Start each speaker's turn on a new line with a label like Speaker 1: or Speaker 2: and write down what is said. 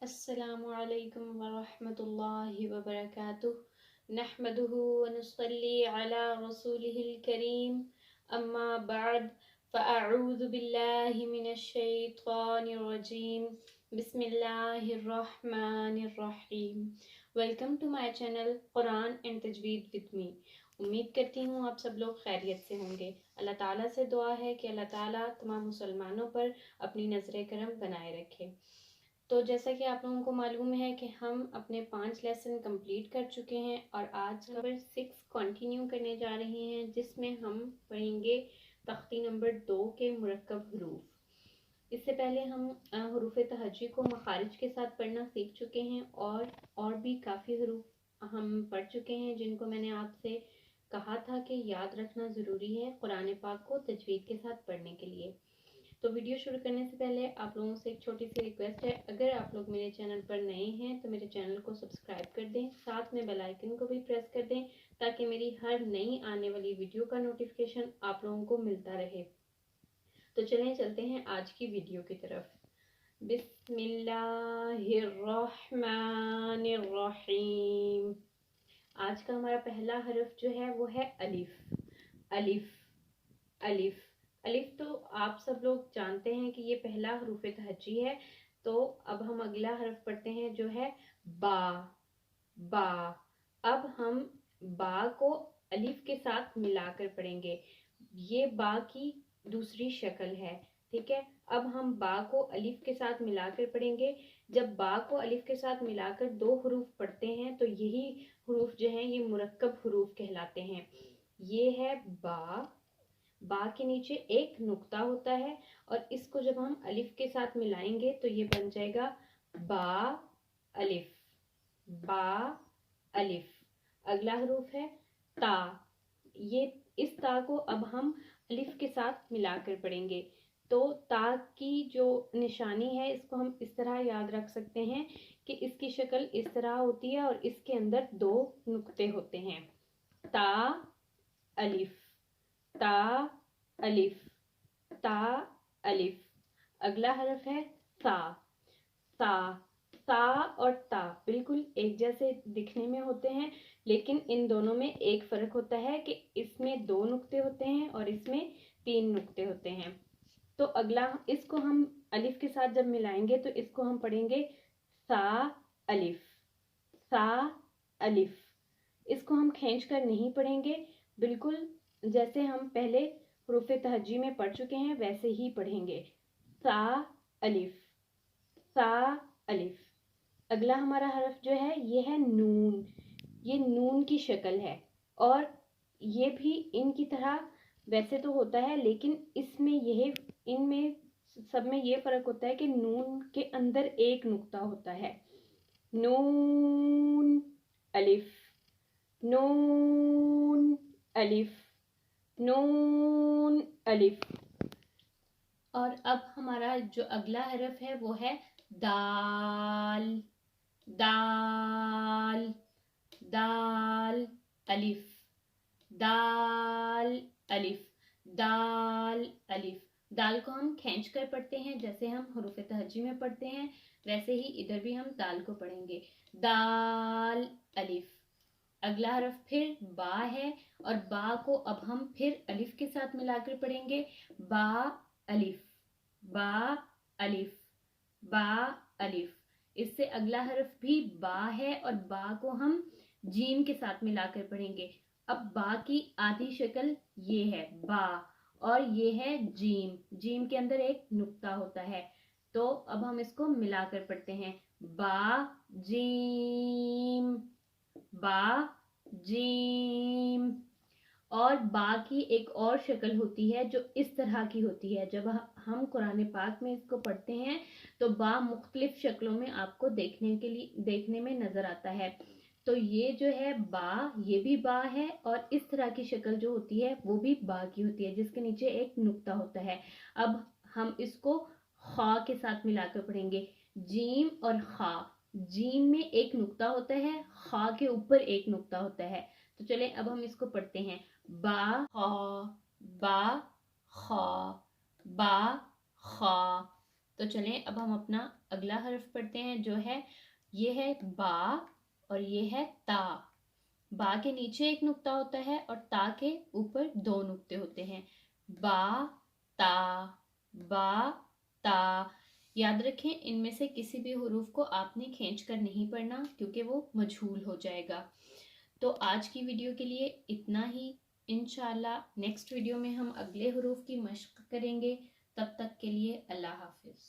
Speaker 1: अस्सलामु अलैकुम वरहमतुल्लाहि वबरकातुह नहमदुहु व नुसल्ली अला रसूलिहिल करीम अम्मा बअद फ़अऊज़ु बिल्लाहि मिनश शैतानिर रजीम बिस्मिल्लाहिर रहमानिर रहीम। Welcome to my channel Quran and Tajweed with me. उम्मीद करती हूँ आप सब लोग खैरियत से होंगे। अल्लाह ताला से दुआ है कि अल्लाह ताला तमाम मुसलमानों पर अपनी नज़र करम बनाए रखे। तो जैसा कि आप लोगों को मालूम है कि हम अपने 5 लेसन कंप्लीट कर चुके हैं और आज नंबर 6 कंटिन्यू करने जा रहे हैं, जिसमें हम पढ़ेंगे तख्ती नंबर 2 के मुरक्कब हरूफ। इससे पहले हम हरूफ तहज्जी को मखारिज के साथ पढ़ना सीख चुके हैं और भी काफ़ी हरूफ हम पढ़ चुके हैं, जिनको मैंने आपसे कहा था कि याद रखना ज़रूरी है कुरान पाक को तजवीद के साथ पढ़ने के लिए। तो वीडियो शुरू करने से पहले आप लोगों से एक छोटी सी रिक्वेस्ट है, अगर आप लोग मेरे चैनल पर नए हैं तो मेरे चैनल को सब्सक्राइब कर दें, साथ में बेल आइकन को भी प्रेस कर दें ताकि मेरी हर नई आने वाली वीडियो का नोटिफिकेशन आप लोगों को मिलता रहे। तो चलें चलते हैं आज की वीडियो की तरफ। बिस्मिल्लाहिर्रहमानिर्रहीम। आज का हमारा पहला हरफ जो है वो है अलिफ। अलिफ अलिफ अलिफ तो आप सब लोग जानते हैं कि ये पहला हरूफ तहज्जी है। तो अब हम अगला हरफ पढ़ते हैं जो है बा। बा। अब हम बा को अलिफ के साथ मिलाकर पढ़ेंगे। ये बा की दूसरी शक्ल है, ठीक है। अब हम बा को अलिफ के साथ मिलाकर पढ़ेंगे। जब बा को अलिफ के साथ मिलाकर 2 हरूफ पढ़ते हैं तो यही हरूफ जो हैं ये मुरक्कब हरूफ कहलाते हैं। ये है बा। बा के नीचे एक नुक्ता होता है और इसको जब हम अलिफ के साथ मिलाएंगे तो ये बन जाएगा बा अलिफ। बा अलिफ। अगला हरूफ है ता। ये इस ता को अब हम अलिफ के साथ मिलाकर पढ़ेंगे। तो ता की जो निशानी है इसको हम इस तरह याद रख सकते हैं कि इसकी शक्ल इस तरह होती है और इसके अंदर 2 नुक्ते होते हैं। ता अलिफ, ता अलिफ, ता अलिफ। अगला हरफ है सा। सा। सा और ता बिल्कुल एक जैसे दिखने में होते हैं, लेकिन इन दोनों में एक फर्क होता है कि इसमें 2 नुक्ते होते हैं और इसमें 3 नुक्ते होते हैं। तो अगला इसको हम अलिफ के साथ जब मिलाएंगे तो इसको हम पढ़ेंगे सा अलिफ। सा अलिफ। इसको हम खींच कर नहीं पढ़ेंगे, बिल्कुल जैसे हम पहले हरूफ तहज्जी में पढ़ चुके हैं वैसे ही पढ़ेंगे। सा अलिफ, सा अलिफ। अगला हमारा हरफ जो है ये है नून। ये नून की शक्ल है और ये भी इनकी तरह वैसे तो होता है, लेकिन इसमें यह इनमें सब में ये फर्क होता है कि नून के अंदर एक नुक्ता होता है। नून अलिफ, नून अलिफ, नून अलिफ। और अब हमारा जो अगला हरफ है वो है दाल। दाल, दाल अलिफ, दाल अलिफ, दाल अलिफ। दाल को हम खींच कर पढ़ते हैं, जैसे हम हरूफ तहज्जी में पढ़ते हैं वैसे ही इधर भी हम दाल को पढ़ेंगे। दाल अलिफ। अगला हरफ फिर बा है और बा को अब हम फिर अलिफ के साथ मिलाकर पढ़ेंगे। बा अलिफ, बा अलिफ, बा अलिफ। इससे अगला हरफ भी बा है और बा को हम जीम के साथ मिलाकर पढ़ेंगे। अब बा की आधी शक्ल ये है बा और ये है जीम। जीम के अंदर एक नुक्ता होता है। तो अब हम इसको मिलाकर पढ़ते हैं बा जीम, बा जीम। और बा की एक और शक्ल होती है जो इस तरह की होती है। जब हम कुरान पाक में इसको पढ़ते हैं तो बा मुख्तलिफ शक्लों में आपको देखने में नजर आता है। तो ये जो है बा, ये भी बा है और इस तरह की शक्ल जो होती है वो भी बा की होती है, जिसके नीचे एक नुक्ता होता है। अब हम इसको खा के साथ मिलाकर पढ़ेंगे। जीम और खा। जीम में एक नुक्ता होता है, खा के ऊपर एक नुक्ता होता है। तो चले अब हम इसको पढ़ते हैं बा खा, बा खा, बा खा। तो चलें अब हम अपना اگلا حرف پڑھتے ہیں جو ہے یہ ہے با اور یہ ہے تا. با کے نیچے ایک نقطہ ہوتا ہے اور تا کے اوپر 2 نقطے ہوتے ہیں. با تا با تا. یاد رکھیں ان میں سے کسی بھی حروف کو آپ نے کھینچ کر نہیں پڑھنا کیونکہ وہ مجہول ہو جائے گا. تو آج کی ویڈیو کے لیے اتنا ہی. انشاءاللہ نیکسٹ ویڈیو میں ہم اگلے حروف کی مشق کریں گے. تب تک کے لیے اللہ حافظ.